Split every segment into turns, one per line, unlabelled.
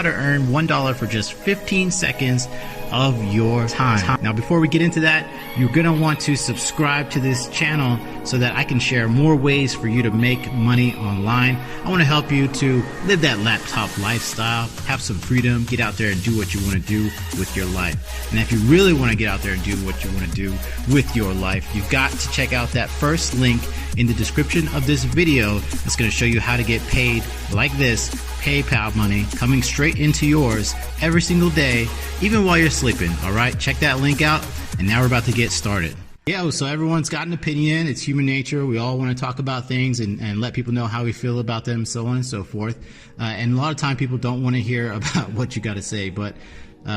how to earn $1 for just 15 seconds of your time. Now, before we get into that, you're going to want to subscribe to this channel so that I can share more ways for you to make money online. I want to help you to live that laptop lifestyle, have some freedom, get out there and do what you want to do with your life. And if you really want to get out there and do what you want to do with your life, you've got to check out that first link in the description of this video. That's going to show you how to get paid like this, PayPal money coming straight into yours every single day, even while you're sleeping. All right, check that link out. And now we're about to get started. Yeah, so everyone's got an opinion. It's human nature. We all want to talk about things and let people know how we feel about them, so on and so forth. And a lot of time people don't want to hear about what you got to say. But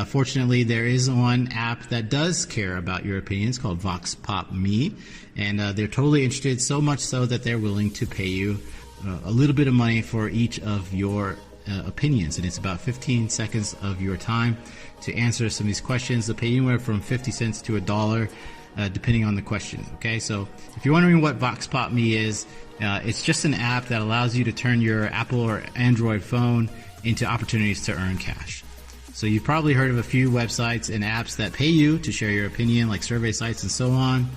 fortunately, there is one app that does care about your opinions called Vox Pop Me. And they're totally interested, so much so that they're willing to pay you a little bit of money for each of your opinions. And it's about 15 seconds of your time to answer some of these questions. They'll pay you anywhere from 50 cents to $1. Depending on the question. Okay, so if you're wondering what Vox Pop Me is, it's just an app that allows you to turn your Apple or Android phone into opportunities to earn cash. So you've probably heard of a few websites and apps that pay you to share your opinion, like survey sites and so on.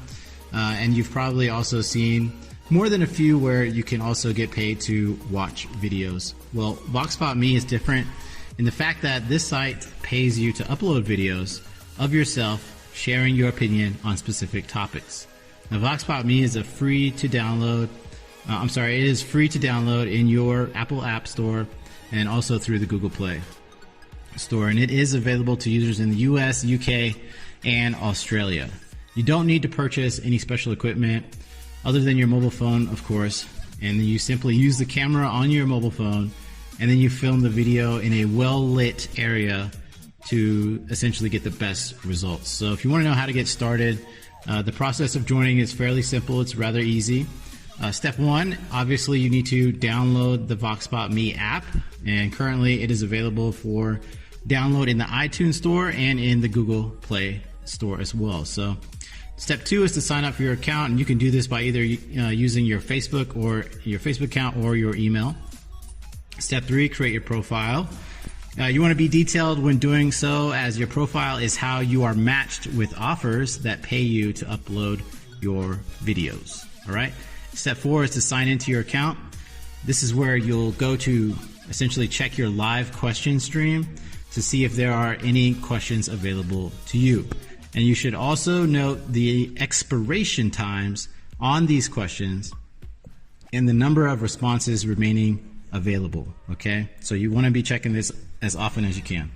And you've probably also seen more than a few where you can also get paid to watch videos. Well, Vox Pop Me is different in the fact that this site pays you to upload videos of yourself sharing your opinion on specific topics. Now, Vox Pop Me is free to download. It is free to download in your Apple App Store and also through the Google Play Store. And it is available to users in the US, UK, and Australia. You don't need to purchase any special equipment other than your mobile phone, of course. And then you simply use the camera on your mobile phone, and then you film the video in a well-lit area to essentially get the best results. So if you want to know how to get started, the process of joining is fairly simple. It's rather easy. Step one, obviously you need to download the Vox Pop Me app, and currently it is available for download in the iTunes Store and in the Google Play Store as well. So step two is to sign up for your account, and you can do this by either using your Facebook account or your email. Step three, create your profile. You want to be detailed when doing so, as your profile is how you are matched with offers that pay you to upload your videos. All right. Step four is to sign into your account. This is where you'll go to essentially check your live question stream to see if there are any questions available to you. And you should also note the expiration times on these questions and the number of responses remaining available. Okay, so you want to be checking this as often as you can.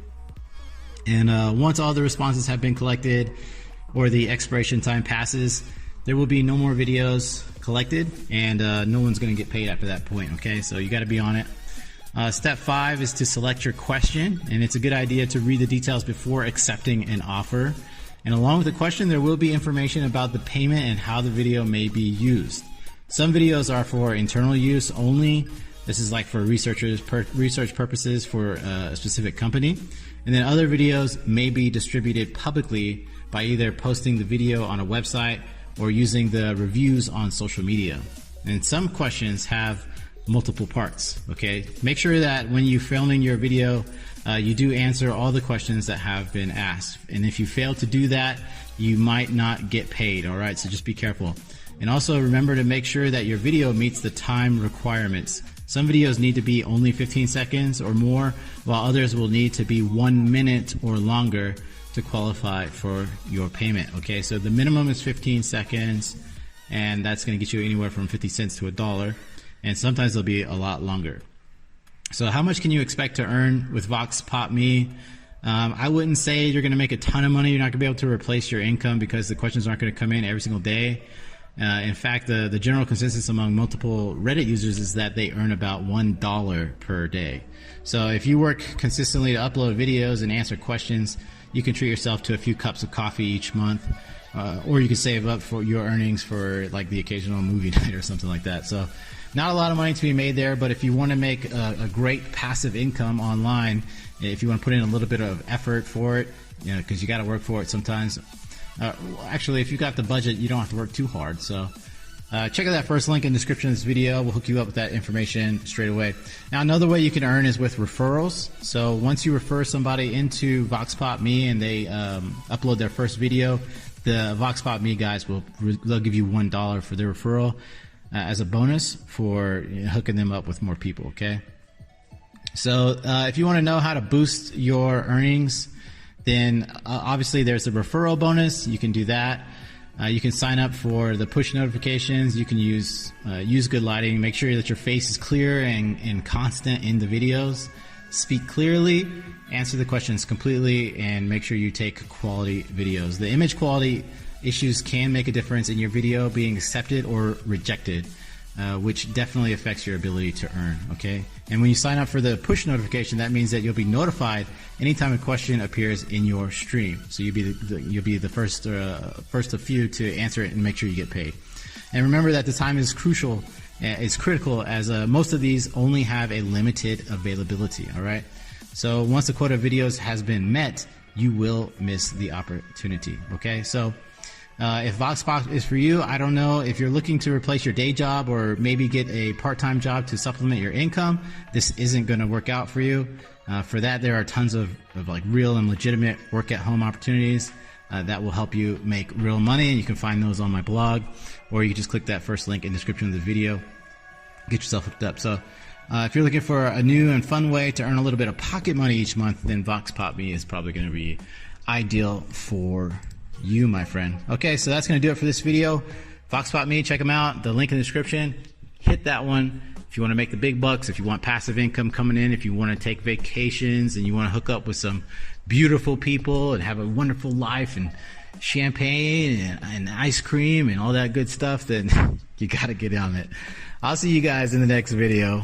And once all the responses have been collected or the expiration time passes, there will be no more videos collected, and no one's going to get paid after that point. Okay, so you got to be on it. Step five is to select your question, and it's a good idea to read the details before accepting an offer. And along with the question, there will be information about the payment and how the video may be used. Some videos are for internal use only. This is like for research purposes for a specific company. And then other videos may be distributed publicly by either posting the video on a website or using the reviews on social media. And some questions have multiple parts. Okay, make sure that when you're filming your video, you do answer all the questions that have been asked. And if you fail to do that, you might not get paid. All right, so just be careful. And also remember to make sure that your video meets the time requirements. Some videos need to be only 15 seconds or more, while others will need to be 1 minute or longer to qualify for your payment. Okay, so the minimum is 15 seconds, and that's going to get you anywhere from 50 cents to $1, and sometimes they'll be a lot longer. So how much can you expect to earn with Vox Pop Me? I wouldn't say you're going to make a ton of money. You're not going to be able to replace your income because the questions aren't going to come in every single day. In fact, the general consensus among multiple Reddit users is that they earn about $1 per day. So if you work consistently to upload videos and answer questions, you can treat yourself to a few cups of coffee each month, or you can save up for your earnings for like the occasional movie night or something like that. So not a lot of money to be made there, but if you want to make a great passive income online, if you want to put in a little bit of effort for it, you know, because you got to work for it sometimes. Actually, if you got the budget, you don't have to work too hard. So check out that first link in the description of this video. We'll hook you up with that information straight away. Now, another way you can earn is with referrals. So once you refer somebody into VoxPopMe and they upload their first video, the VoxPopMe guys they'll give you $1 for their referral as a bonus for hooking them up with more people. Okay. So if you want to know how to boost your earnings, then obviously there's a referral bonus. You can do that. You can sign up for the push notifications. You can use good lighting. Make sure that your face is clear and constant in the videos. Speak clearly, answer the questions completely, and make sure you take quality videos. The image quality issues can make a difference in your video being accepted or rejected, which definitely affects your ability to earn. Okay, and when you sign up for the push notification, that means that you'll be notified anytime a question appears in your stream. So you'll be the first of few to answer it and make sure you get paid. And remember that the time is crucial. It's critical, as most of these only have a limited availability. All right. So once the quota of videos has been met, you will miss the opportunity. Okay. So if VoxPop is for you, I don't know if you're looking to replace your day job or maybe get a part-time job to supplement your income. This isn't going to work out for you. For that, there are tons of like real and legitimate work-at-home opportunities that will help you make real money, and you can find those on my blog, or you can just click that first link in the description of the video. Get yourself hooked up. So if you're looking for a new and fun way to earn a little bit of pocket money each month, then VoxPopMe is probably going to be ideal for you, my friend. Okay, so that's going to do it for this video. VoxPopMe, check them out. The link in the description. Hit that one if you want to make the big bucks, if you want passive income coming in, if you want to take vacations and you want to hook up with some beautiful people and have a wonderful life and champagne and ice cream and all that good stuff, then you got to get on it. I'll see you guys in the next video.